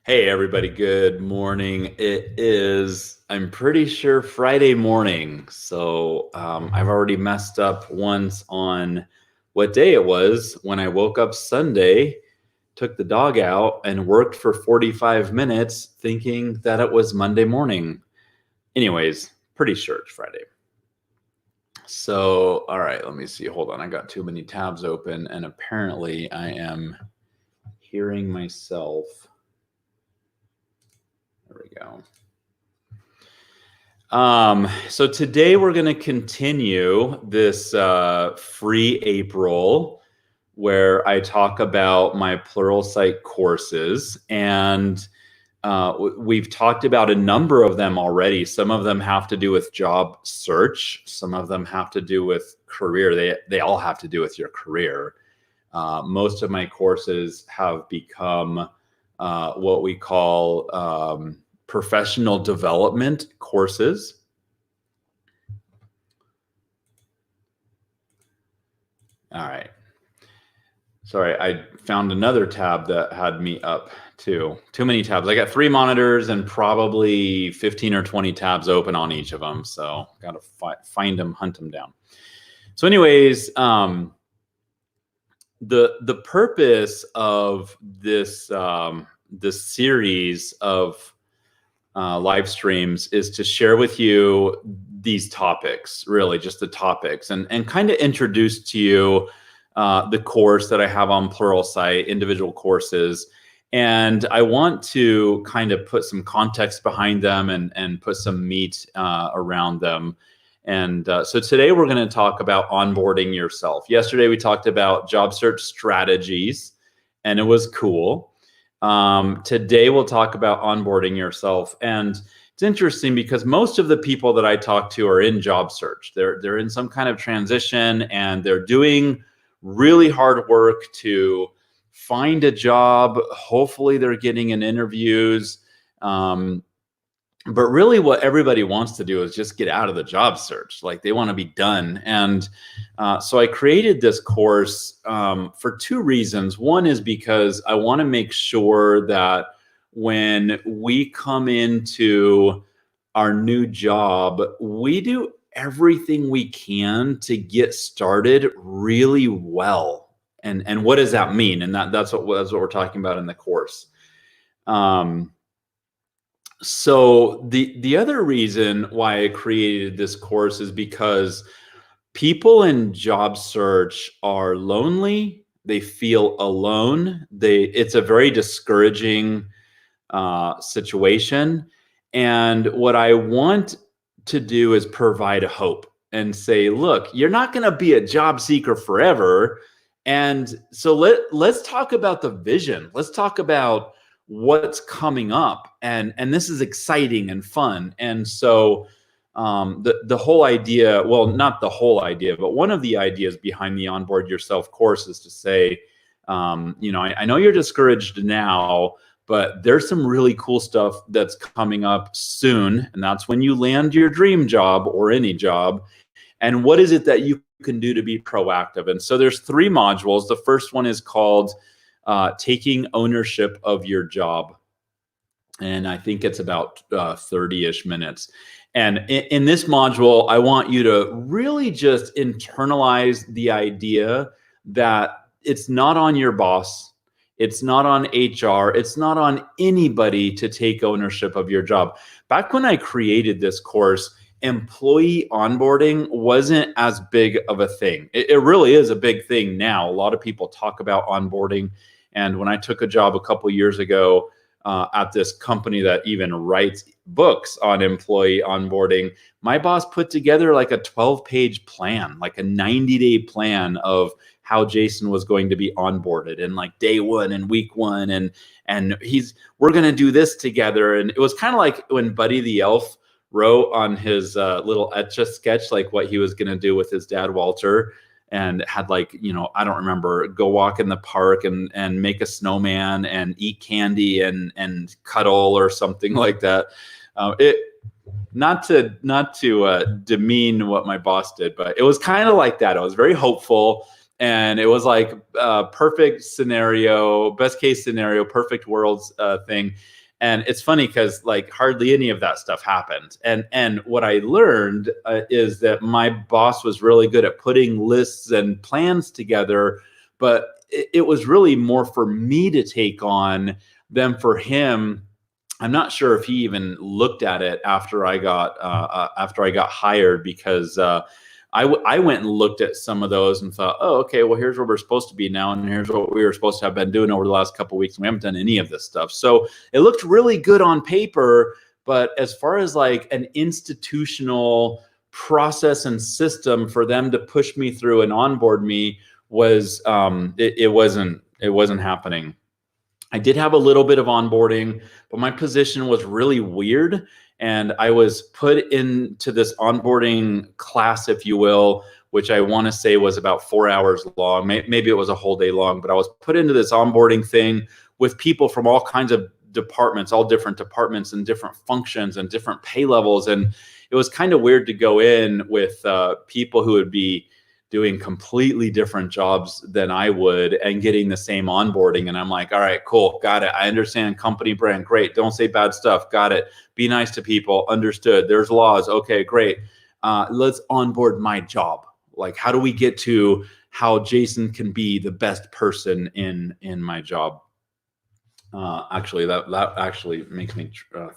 Hey, everybody, good morning. It is, I'm pretty sure, Friday morning. I've already messed up once on what day it was when I woke up Sunday, took the dog out, and worked for 45 minutes thinking that it was Monday morning. Anyways, pretty sure it's Friday. All right, let me see. Hold on. I got too many tabs open, and apparently I am hearing myself. There we go. So today we're going to continue this free April where I talk about my Pluralsight courses, and we've talked about a number of them already. Some of them have to do with job search. Some of them have to do with career. They all have to do with your career. Most of my courses have become what we call professional development courses. All right. Sorry, I found another tab that had me up too. Too many tabs. I got 3 monitors and probably 15 or 20 tabs open on each of them. So got to find them, hunt them down. So anyways, the purpose of this this series of live streams is to share with you these topics, really just the topics, and kind of introduce to you the course that I have on Pluralsight, individual courses. And I want to kind of put some context behind them and put some meat around them. And so today we're going to talk about onboarding yourself. Yesterday we talked about job search strategies, and it was cool. Today we'll talk about onboarding yourself. And it's interesting because most of the people that I talk to are in job search. They're in some kind of transition, and they're doing really hard work to find a job. Hopefully they're getting in interviews. But really what everybody wants to do is just get out of the job search. Like they want to be done. And so I created this course for 2 reasons. One is because I want to make sure that when we come into our new job, we do everything we can to get started really well. And what does that mean? And that's what we're talking about in the course. So the other reason why I created this course is because people in job search are lonely. They feel alone. It's a very discouraging situation. And what I want to do is provide hope and say, look, you're not going to be a job seeker forever. And so let's talk about the vision. Let's talk about what's coming up, and this is exciting and fun. And so the whole idea, well, not the whole idea, but one of the ideas behind the Onboard Yourself course is to say, I know you're discouraged now, but there's some really cool stuff that's coming up soon, and that's when you land your dream job or any job. And what is it that you can do to be proactive? And so there's 3 modules. The first one is called taking ownership of your job. And I think it's about 30-ish minutes. And in this module, I want you to really just internalize the idea that it's not on your boss. It's not on HR. It's not on anybody to take ownership of your job. Back when I created this course, employee onboarding wasn't as big of a thing. It really is a big thing now. A lot of people talk about onboarding. And when I took a job a couple years ago at this company that even writes books on employee onboarding, my boss put together like a 12-page plan, like a 90-day plan of how Jason was going to be onboarded, and like day 1 and week 1, and we're going to do this together. And it was kind of like when Buddy the Elf wrote on his little Etch-a-Sketch, like what he was going to do with his dad, Walter, and had like, I don't remember, go walk in the park and make a snowman and eat candy and cuddle or something like that. Not to demean what my boss did, but it was kind of like that. It was very hopeful. And it was like perfect scenario, best case scenario, perfect worlds thing. And it's funny because like hardly any of that stuff happened. And what I learned is that my boss was really good at putting lists and plans together, but it was really more for me to take on than for him. I'm not sure if he even looked at it after I got hired, because I went and looked at some of those and thought, oh, okay, well, here's where we're supposed to be now, and here's what we were supposed to have been doing over the last couple of weeks, and we haven't done any of this stuff. So it looked really good on paper, but as far as like an institutional process and system for them to push me through and onboard me was it wasn't happening. I did have a little bit of onboarding, but my position was really weird. And I was put into this onboarding class, if you will, which I want to say was about 4 hours long. Maybe it was a whole day long, but I was put into this onboarding thing with people from all kinds of departments, all different departments and different functions and different pay levels. And it was kind of weird to go in with people who would be doing completely different jobs than I would and getting the same onboarding. And I'm like, all right, cool, got it. I understand company brand, great. Don't say bad stuff, got it. Be nice to people, understood. There's laws, okay, great. Let's onboard my job. Like, how do we get to how Jason can be the best person in my job? Actually, that actually makes me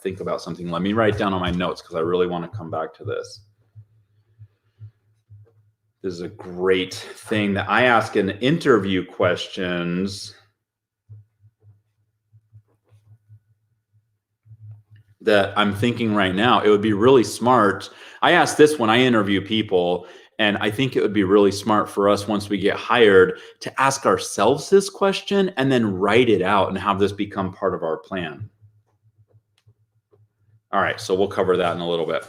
think about something. Let me write down on my notes because I really want to come back to this. This is a great thing that I ask in interview questions that I'm thinking right now. It would be really smart. I ask this when I interview people, and I think it would be really smart for us once we get hired to ask ourselves this question and then write it out and have this become part of our plan. All right, so we'll cover that in a little bit.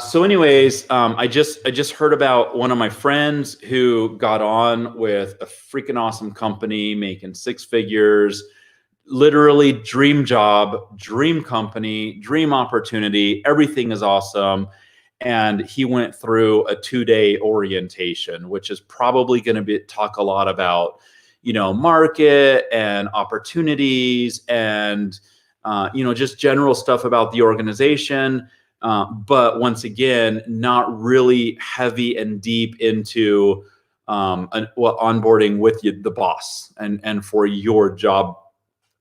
So anyways, I just heard about one of my friends who got on with a freaking awesome company making 6 figures, literally dream job, dream company, dream opportunity. Everything is awesome. And he went through a 2-day orientation, which is probably going to talk a lot about, market and opportunities and, just general stuff about the organization. But once again, not really heavy and deep into what onboarding with the boss and for your job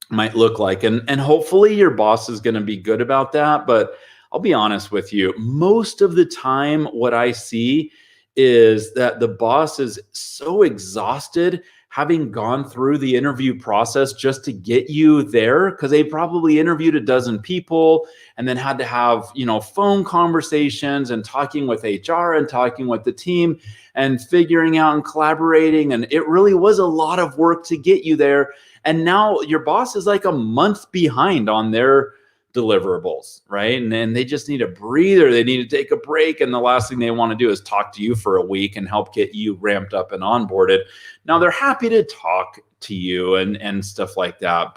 might look like. And hopefully your boss is going to be good about that. But I'll be honest with you, most of the time what I see is that the boss is so exhausted having gone through the interview process just to get you there, because they probably interviewed a dozen people and then had to have, phone conversations and talking with HR and talking with the team and figuring out and collaborating. And it really was a lot of work to get you there. And now your boss is like a month behind on their deliverables, right? And then they just need a breather. They need to take a break. And the last thing they want to do is talk to you for a week and help get you ramped up and onboarded. Now they're happy to talk to you and stuff like that.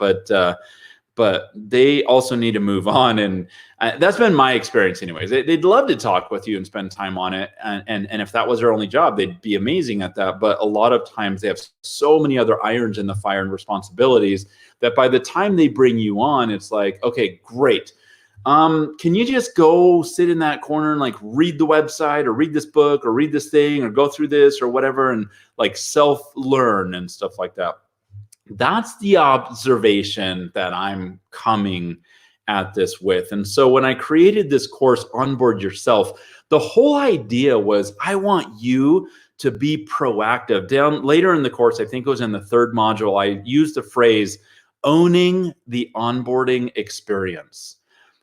But they also need to move on. And that's been my experience anyways. They'd love to talk with you and spend time on it. And if that was their only job, they'd be amazing at that. But a lot of times they have so many other irons in the fire and responsibilities that by the time they bring you on, it's like, okay, great. Can you just go sit in that corner and like read the website or read this book or read this thing or go through this or whatever and like self-learn and stuff like that? That's the observation that I'm coming at this with. And so when I created this course, Onboard Yourself, the whole idea was I want you to be proactive. Down later in the course, I think it was in the 3rd module, I used the phrase owning the onboarding experience.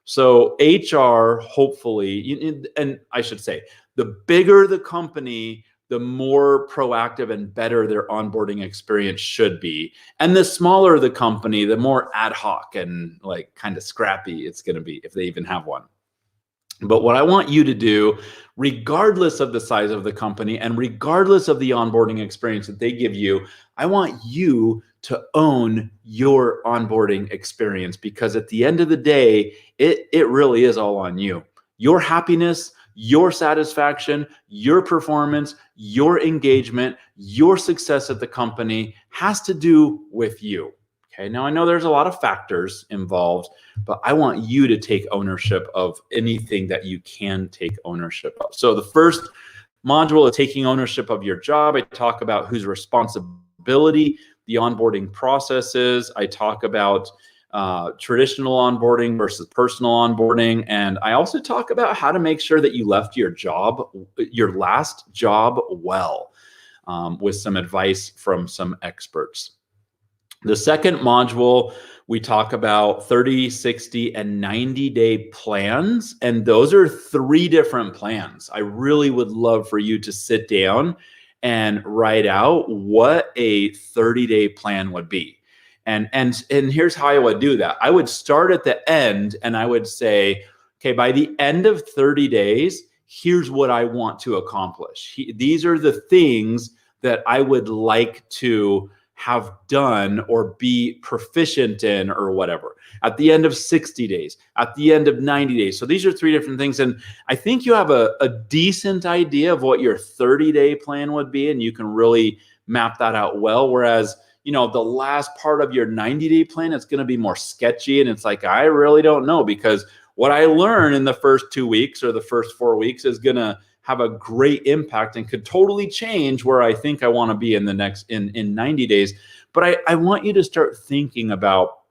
So HR, hopefully, and I should say, the bigger the company, the more proactive and better their onboarding experience should be. And the smaller the company, the more ad hoc and like kind of scrappy it's going to be, if they even have one. But what I want you to do, regardless of the size of the company and regardless of the onboarding experience that they give you, I want you to own your onboarding experience, because at the end of the day, it really is all on you. Your happiness, your satisfaction, your performance, your engagement, your success at the company has to do with you. Okay, now I know there's a lot of factors involved, but I want you to take ownership of anything that you can take ownership of. So the first module is taking ownership of your job. I talk about whose responsibility the onboarding process is. I talk about traditional onboarding versus personal onboarding. And I also talk about how to make sure that you left your last job well, with some advice from some experts. The second module, we talk about 30, 60, and 90-day plans. And those are 3 different plans. I really would love for you to sit down and write out what a 30-day plan would be. And here's how I would do that. I would start at the end and I would say, okay, by the end of 30 days, here's what I want to accomplish. These are the things that I would like to have done or be proficient in or whatever. At the end of 60 days, at the end of 90 days. So these are 3 different things. And I think you have a decent idea of what your 30-day plan would be, and you can really map that out well. Whereas, the last part of your 90-day plan is going to be more sketchy. And it's like, I really don't know, because what I learn in the first 2 weeks or the first 4 weeks is going to have a great impact and could totally change where I think I want to be in the next in 90 days. But I want you to start thinking about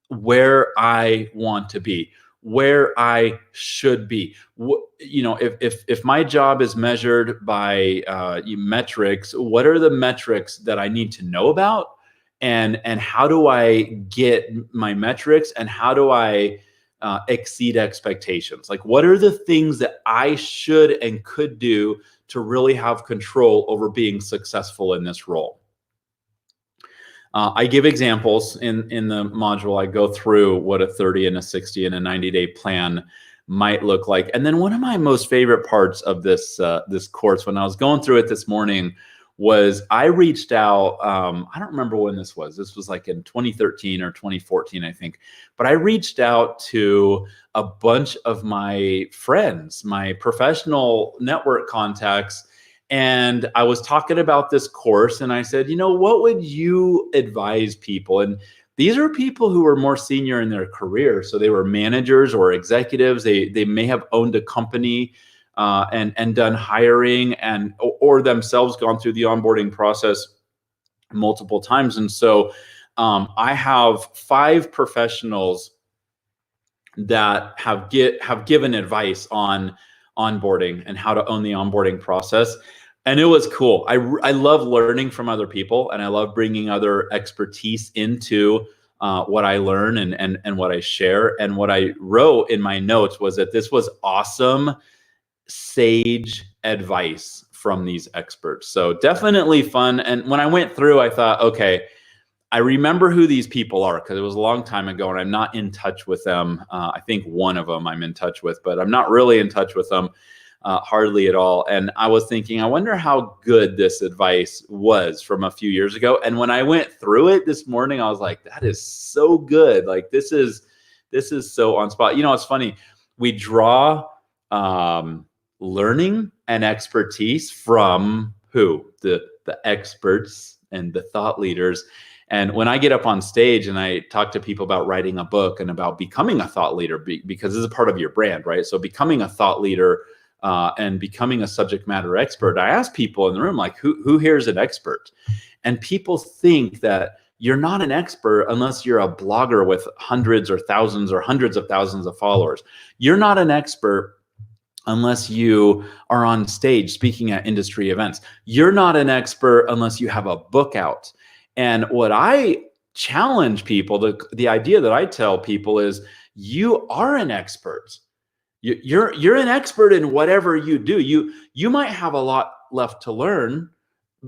where I want to be, where I should be. If my job is measured by metrics, what are the metrics that I need to know about, and how do I get my metrics, and how do I exceed expectations? Like, what are the things that I should and could do to really have control over being successful in this role? I give examples in the module. I go through what a 30 and a 60 and a 90-day plan might look like. And then one of my most favorite parts of this course, when I was going through it this morning, was I reached out. I don't remember when this was. This was like in 2013 or 2014, I think. But I reached out to a bunch of my friends, my professional network contacts, and I was talking about this course, and I said, what would you advise people? And these are people who were more senior in their career. So they were managers or executives. They may have owned a company and done hiring, or themselves gone through the onboarding process multiple times. And so I have 5 professionals that have given advice on onboarding and how to own the onboarding process. And it was cool. I love learning from other people, and I love bringing other expertise into what I learn and what I share. And what I wrote in my notes was that this was awesome, sage advice from these experts. So definitely fun. And when I went through, I thought, okay, I remember who these people are, because it was a long time ago and I'm not in touch with them. I think one of them I'm in touch with, but I'm not really in touch with them hardly at all. And I was thinking, I wonder how good this advice was from a few years ago. And when I went through it this morning, I was like, that is so good. Like, this is so on spot. It's funny. We draw learning and expertise from who? The experts and the thought leaders. And when I get up on stage and I talk to people about writing a book and about becoming a thought leader, because this is a part of your brand, right? So becoming a thought leader and becoming a subject matter expert, I ask people in the room, like, who here is an expert? And people think that you're not an expert unless you're a blogger with hundreds or thousands or hundreds of thousands of followers. You're not an expert unless you are on stage speaking at industry events. You're not an expert unless you have a book out. And what I challenge people, the idea that I tell people is, you are an expert. You're an expert in whatever you do. You might have a lot left to learn.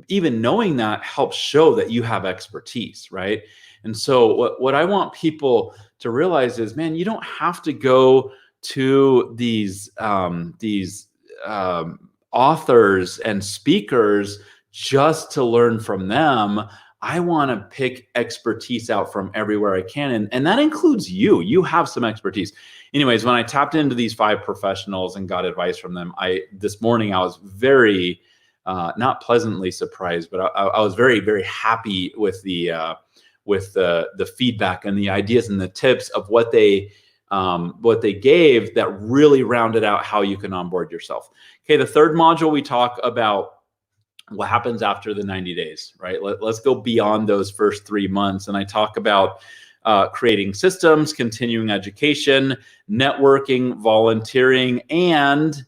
Even knowing that helps show that you have expertise, right? And so what I want people to realize is, man, you don't have to go to these authors and speakers just to learn from them. I want to pick expertise out from everywhere I can. And that includes you. You have some expertise. Anyways, when I tapped into these 5 professionals and got advice from them, this morning I was very, not pleasantly surprised, but I was very, very happy with the feedback and the ideas and the tips of what they gave that really rounded out how you can onboard yourself. Okay, the third module, we talk about what happens after the 90 days, right? Let's go beyond those first 3 months. And I talk about creating systems, continuing education, networking, volunteering, and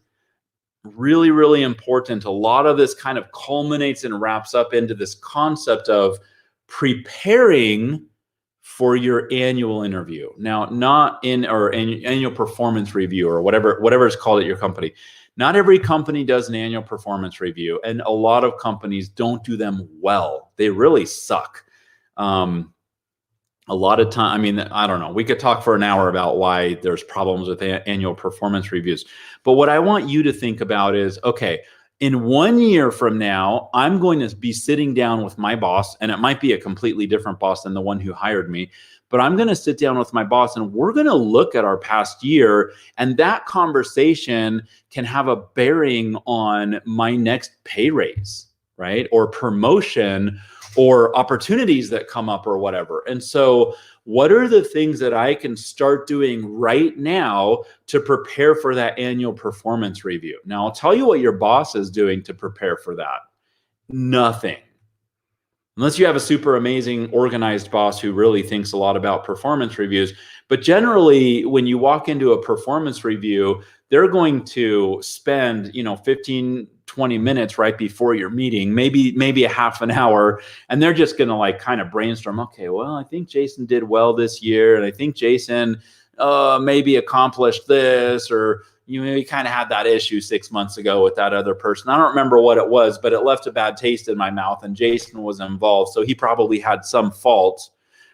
really, really important, a lot of this kind of culminates and wraps up into this concept of preparing for your annual interview. Now, not in or annual performance review or whatever is called at your company. Not every company does an annual performance review, and a lot of companies don't do them well. They really suck. A lot of time, I mean, I don't know. We could talk for an hour about why there's problems with annual performance reviews. But what I want you to think about is, okay, in 1 year from now, I'm going to be sitting down with my boss, and it might be a completely different boss than the one who hired me, but I'm going to sit down with my boss and we're going to look at our past year, and that conversation can have a bearing on my next pay raise, right? Or promotion or opportunities that come up or whatever. And so what are the things that I can start doing right now to prepare for that annual performance review? Now, I'll tell you what your boss is doing to prepare for that. Nothing. Unless you have a super amazing organized boss who really thinks a lot about performance reviews. But generally, when you walk into a performance review, they're going to spend, 15, 20 minutes right before your meeting, maybe a half an hour. And they're just going to like kind of brainstorm. Okay, well, I think Jason did well this year. And I think Jason maybe accomplished this, or you maybe kind of had that issue 6 months ago with that other person. I don't remember what it was, but it left a bad taste in my mouth, and Jason was involved. So he probably had some fault,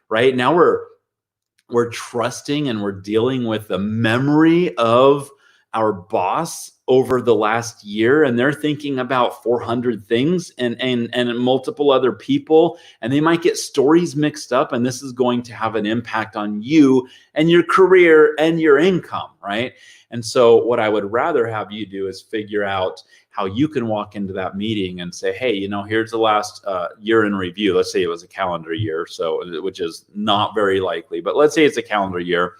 right? Now we're trusting and we're dealing with the memory of our boss over the last year, and they're thinking about 400 things and multiple other people, and they might get stories mixed up, and this is going to have an impact on you and your career and your income, right? And so what I would rather have you do is figure out how you can walk into that meeting and say, hey, here's the last year in review. Let's say it was a calendar year, which is not very likely, but let's say it's a calendar year.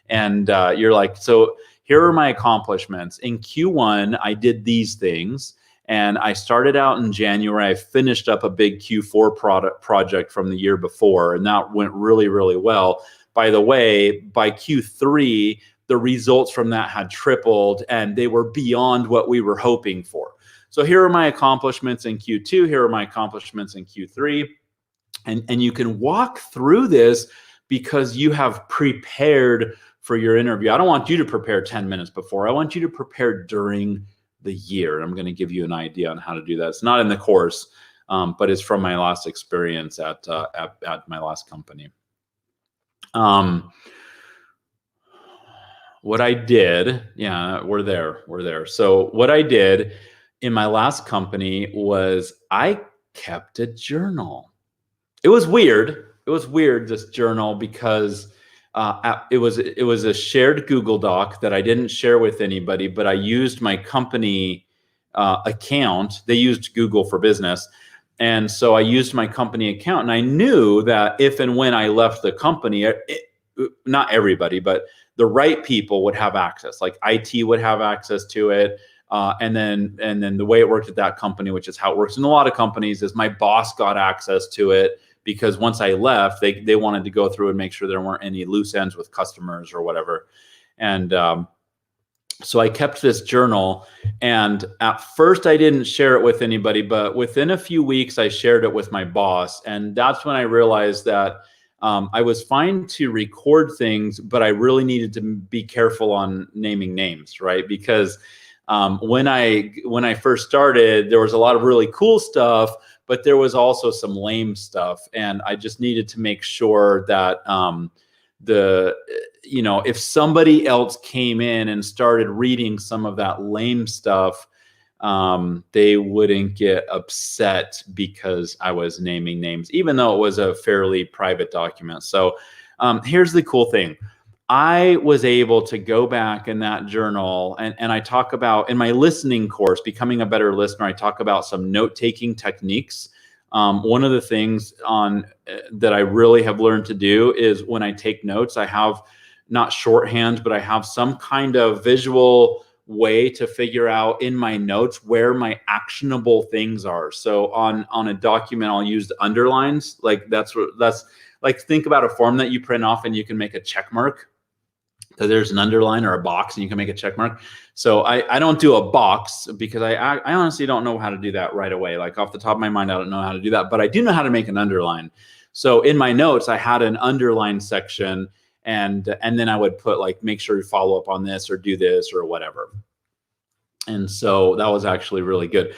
And you're like, so here are my accomplishments. In Q1, I did these things, and I started out in January. I finished up a big Q4 project from the year before, and that went really, really well. By the way, by Q3, the results from that had tripled, and they were beyond what we were hoping for. So here are my accomplishments in Q2. Here are my accomplishments in Q3. And you can walk through this because you have prepared for your interview. I don't want you to prepare 10 minutes before. I want you to prepare during the year. I'm going to give you an idea on how to do that. It's not in the course, but it's from my last experience at my last company. What I did, we're there. So what I did in my last company was I kept a journal. It was weird, this journal, because it was a shared Google Doc that I didn't share with anybody, but I used my company account. They used Google for Business. And so I used my company account, and I knew that if and when I left the company, not everybody, but the right people would have access. Like IT would have access to it. And then the way it worked at that company, which is how it works in a lot of companies, is my boss got access to it, because once I left, they wanted to go through and make sure there weren't any loose ends with customers or whatever. And so I kept this journal, and at first I didn't share it with anybody, but within a few weeks I shared it with my boss. And that's when I realized that I was fine to record things, but I really needed to be careful on naming names, right? Because when I first started, there was a lot of really cool stuff, but there was also some lame stuff. And I just needed to make sure that if somebody else came in and started reading some of that lame stuff, they wouldn't get upset because I was naming names, even though it was a fairly private document. So here's the cool thing. I was able to go back in that journal, and I talk about in my listening course, Becoming a Better Listener, I talk about some note-taking techniques. One of the things that I really have learned to do is when I take notes, I have not shorthand, but I have some kind of visual way to figure out in my notes where my actionable things are. So on a document, I'll use the underlines. Like that's like, think about a form that you print off and you can make a check mark. So there's an underline or a box and you can make a check mark. So I don't do a box because I honestly don't know how to do that right away. Like off the top of my mind, I don't know how to do that, but I do know how to make an underline. So in my notes, I had an underline section, and then I would put like, make sure you follow up on this or do this or whatever. And so that was actually really good.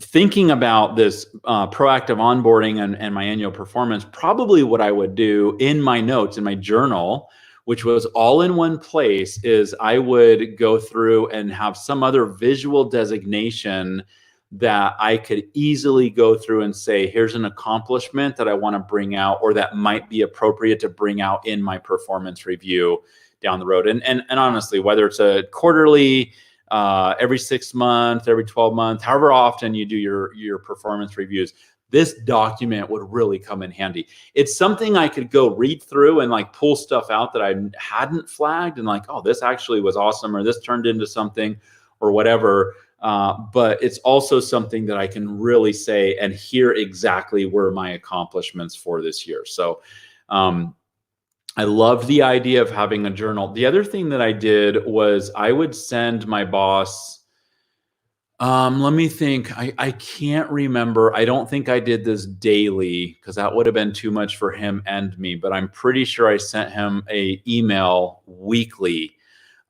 Thinking about this proactive onboarding and my annual performance, probably what I would do in my notes, in my journal, which was all in one place, is I would go through and have some other visual designation that I could easily go through and say, here's an accomplishment that I want to bring out, or that might be appropriate to bring out in my performance review down the road. And honestly, whether it's a quarterly, every 6 months, every 12 months, however often you do your performance reviews, this document would really come in handy. It's something I could go read through and like pull stuff out that I hadn't flagged and like, oh, this actually was awesome, or this turned into something or whatever. But it's also something that I can really say and hear exactly where my accomplishments for this year. So I love the idea of having a journal. The other thing that I did was I would send my boss, let me think. I can't remember. I don't think I did this daily because that would have been too much for him and me, but I'm pretty sure I sent him an email weekly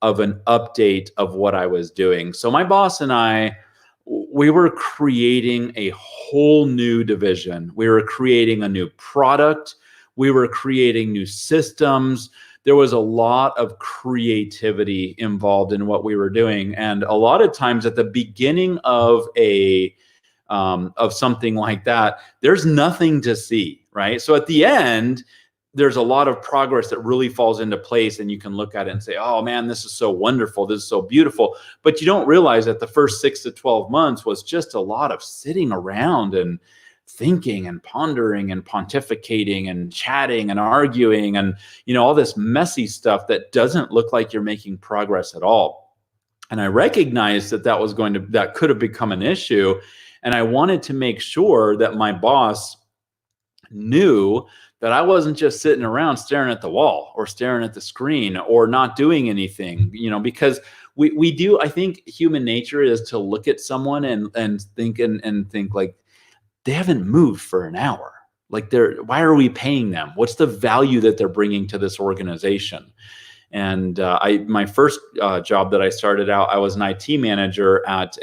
of an update of what I was doing. So my boss and I, we were creating a whole new division. We were creating a new product. We were creating new systems. There was a lot of creativity involved in what we were doing. And a lot of times at the beginning of of something like that, there's nothing to see, right? So at the end, there's a lot of progress that really falls into place, and you can look at it and say, oh man, this is so wonderful. This is so beautiful. But you don't realize that the first 6 to 12 months was just a lot of sitting around and thinking and pondering and pontificating and chatting and arguing and, all this messy stuff that doesn't look like you're making progress at all. And I recognized that could have become an issue. And I wanted to make sure that my boss knew that I wasn't just sitting around staring at the wall or staring at the screen or not doing anything, because we do, I think human nature is to look at someone and think like, they haven't moved for an hour. Like why are we paying them? What's the value that they're bringing to this organization? And my first job that I started out, I was an IT manager not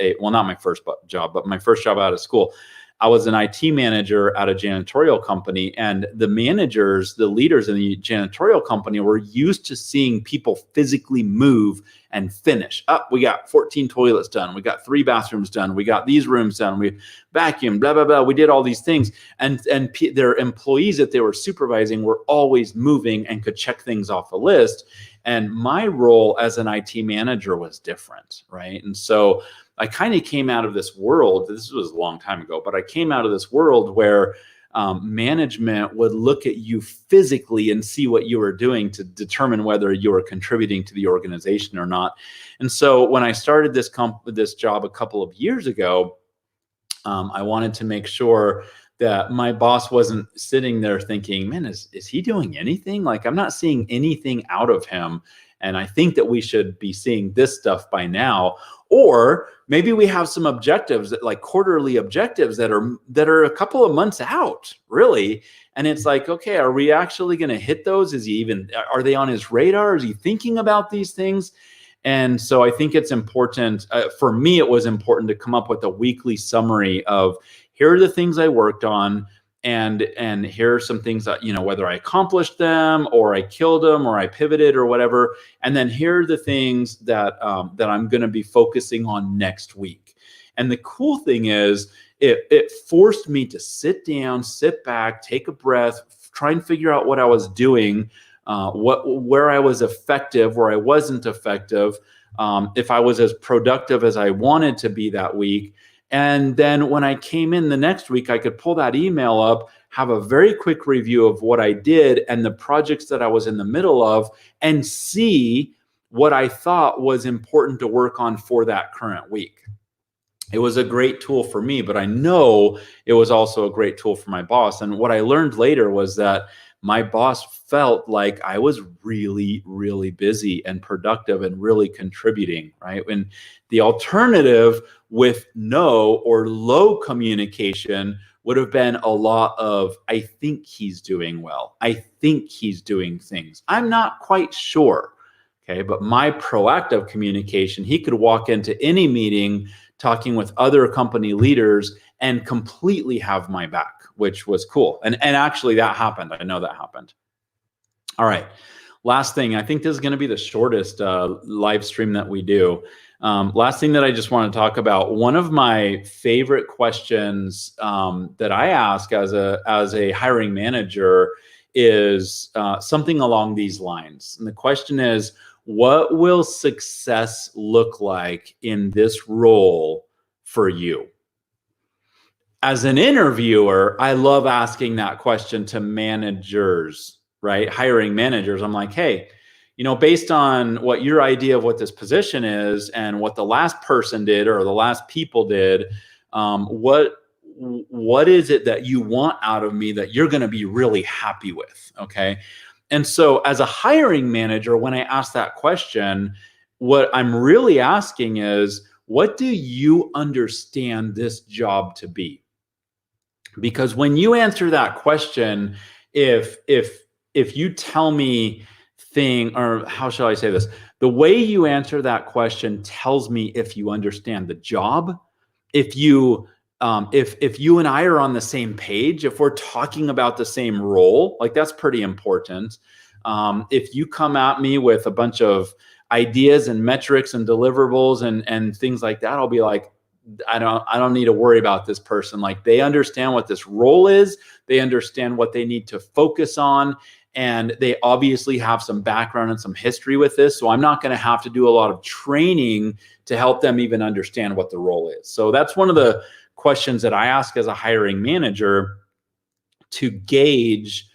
my first job, but my first job out of school. I was an IT manager at a janitorial company, and the managers, the leaders in the janitorial company were used to seeing people physically move and finish. We got 14 toilets done. We got 3 bathrooms done. We got these rooms done. We vacuumed, blah, blah, blah. We did all these things. And their employees that they were supervising were always moving and could check things off a list. And my role as an IT manager was different, right? And so I kind of came out of this world, this was a long time ago, but I came out of this world where management would look at you physically and see what you were doing to determine whether you were contributing to the organization or not. And so when I started this job a couple of years ago, I wanted to make sure that my boss wasn't sitting there thinking, man, is he doing anything? Like, I'm not seeing anything out of him. And I think that we should be seeing this stuff by now. Or maybe we have some objectives, like quarterly objectives that are a couple of months out, really. And it's like, okay, are we actually going to hit those? Are they on his radar? Is he thinking about these things? And so I think it's important, for me, it was important to come up with a weekly summary of, here are the things I worked on, and here are some things that, whether I accomplished them or I killed them or I pivoted or whatever. And then here are the things that I'm going to be focusing on next week. And the cool thing is it forced me to sit down, sit back, take a breath, try and figure out what I was doing, where I was effective, where I wasn't effective, if I was as productive as I wanted to be that week. And then when I came in the next week, I could pull that email up, have a very quick review of what I did and the projects that I was in the middle of, and see what I thought was important to work on for that current week. It was a great tool for me, but I know it was also a great tool for my boss. And what I learned later was that my boss felt like I was really, really busy and productive and really contributing, right? And the alternative with no or low communication would have been a lot of, I think he's doing well. I think he's doing things. I'm not quite sure. Okay. But my proactive communication, he could walk into any meeting talking with other company leaders and completely have my back, which was cool. And actually that happened. I know that happened. All right. Last thing, I think this is going to be the shortest live stream that we do. Last thing that I just want to talk about, one of my favorite questions that I ask as a hiring manager is something along these lines. And the question is, what will success look like in this role for you? As an interviewer, I love asking that question to managers, right? Hiring managers. I'm like, hey, based on what your idea of what this position is and what the last person did or the last people did, what is it that you want out of me that you're going to be really happy with? Okay. And so as a hiring manager, when I ask that question, what I'm really asking is, what do you understand this job to be? Because when you answer that question, if you tell me or how shall I say this? The way you answer that question tells me if you understand the job, if you and I are on the same page, if we're talking about the same role, like that's pretty important. If you come at me with a bunch of ideas and metrics and deliverables and things like that, I'll be like, I don't need to worry about this person. Like, they understand what this role is. They understand what they need to focus on. And they obviously have some background and some history with this. So I'm not going to have to do a lot of training to help them even understand what the role is. So that's one of the questions that I ask as a hiring manager to gauge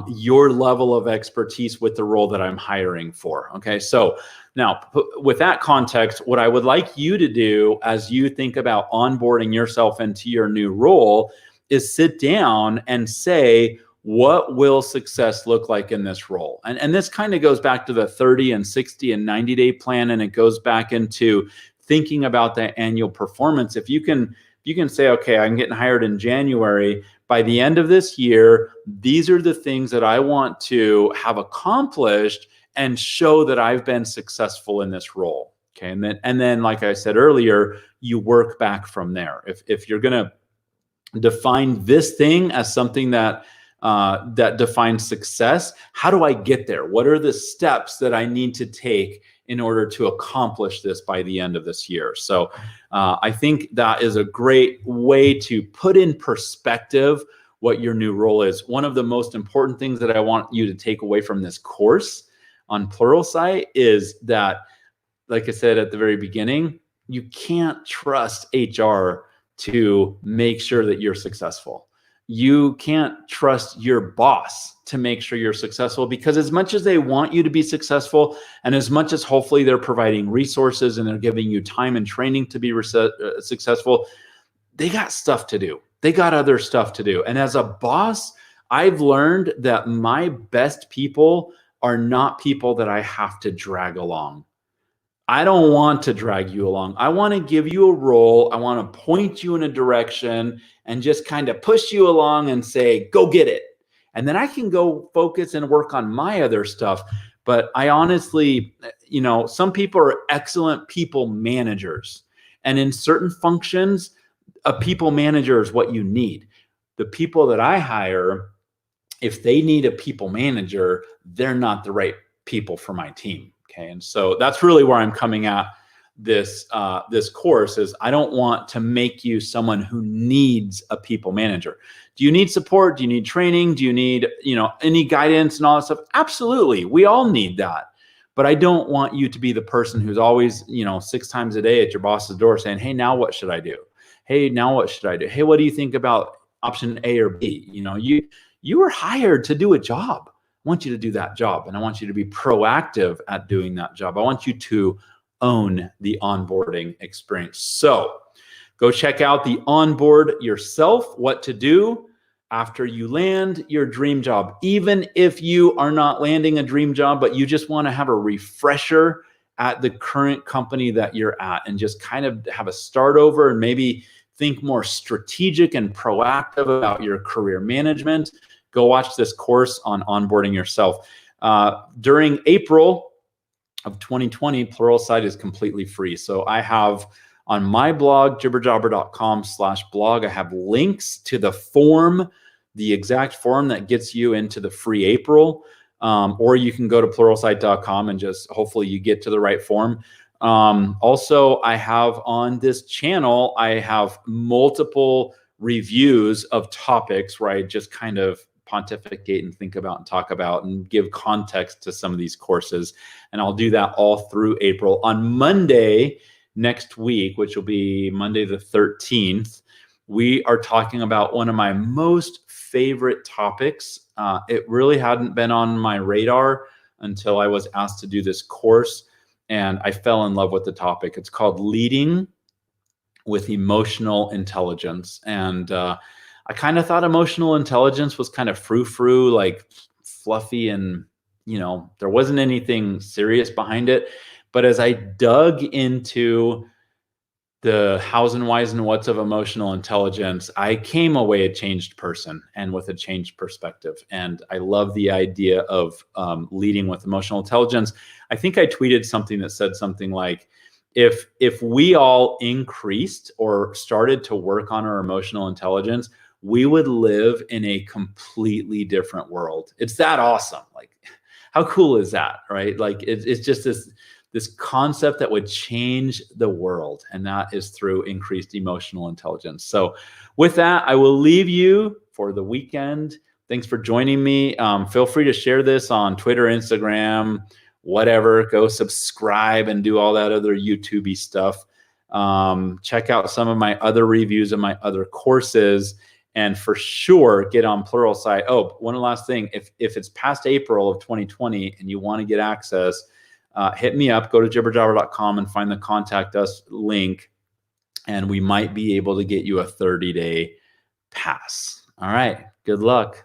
your level of expertise with the role that I'm hiring for. Okay. So now with that context, what I would like you to do as you think about onboarding yourself into your new role is sit down and say, what will success look like in this role? And this kind of goes back to the 30 and 60 and 90-day plan. And it goes back into thinking about that annual performance. If you can say, okay, I'm getting hired in January. By the end of this year, these are the things that I want to have accomplished and show that I've been successful in this role. Okay. And then, like I said earlier, you work back from there. If you're going to define this thing as something that defines success, how do I get there? What are the steps that I need to take in order to accomplish this by the end of this year? So I think that is a great way to put in perspective what your new role is. One of the most important things that I want you to take away from this course on Pluralsight is that, like I said at the very beginning, you can't trust HR to make sure that you're successful. You can't trust your boss to make sure you're successful, because as much as they want you to be successful, and as much as hopefully they're providing resources and they're giving you time and training to be successful, they got stuff to do. They got other stuff to do. And as a boss, I've learned that my best people are not people that I have to drag along. I don't want to drag you along. I want to give you a role. I want to point you in a direction and just kind of push you along and say, go get it. And then I can go focus and work on my other stuff. But I honestly, some people are excellent people managers. And in certain functions, a people manager is what you need. The people that I hire, if they need a people manager, they're not the right people for my team. Okay. And so that's really where I'm coming at this course is I don't want to make you someone who needs a people manager. Do you need support? Do you need training? Do you need, any guidance and all that stuff? Absolutely. We all need that. But I don't want you to be the person who's always, 6 times a day at your boss's door saying, hey, now what should I do? Hey, now what should I do? Hey, what do you think about option A or B? You were hired to do a job. I want you to do that job. And I want you to be proactive at doing that job. I want you to own the onboarding experience. So go check out the Onboard Yourself, what to do after you land your dream job. Even if you are not landing a dream job, but you just want to have a refresher at the current company that you're at and just kind of have a start over and maybe think more strategic and proactive about your career management, go watch this course on onboarding yourself. During April of 2020, Pluralsight is completely free. So I have on my blog, jibberjobber.com/blog, I have links to the form, the exact form that gets you into the free April. Or you can go to pluralsight.com and just hopefully you get to the right form. Also, I have on this channel, I have multiple reviews of topics where I just kind of pontificate and think about and talk about and give context to some of these courses. And I'll do that all through April. On Monday next week, which will be Monday the 13th, we are talking about one of my most favorite topics. It really hadn't been on my radar until I was asked to do this course, and I fell in love with the topic. It's called Leading with Emotional Intelligence. And I kind of thought emotional intelligence was kind of frou-frou, like fluffy, and there wasn't anything serious behind it. But as I dug into the hows and whys and whats of emotional intelligence, I came away a changed person and with a changed perspective. And I love the idea of leading with emotional intelligence. I think I tweeted something that said something like, if we all increased or started to work on our emotional intelligence, we would live in a completely different world. It's that awesome. Like, how cool is that, right? Like, it's just this concept that would change the world, and that is through increased emotional intelligence. So with that, I will leave you for the weekend. Thanks for joining me. Feel free to share this on Twitter, Instagram, whatever. Go subscribe and do all that other YouTube-y stuff. Check out some of my other reviews of my other courses. And for sure, get on Pluralsight. Oh, one last thing. If it's past April of 2020 and you want to get access, hit me up. Go to jibberjobber.com and find the Contact Us link, and we might be able to get you a 30-day pass. All right. Good luck.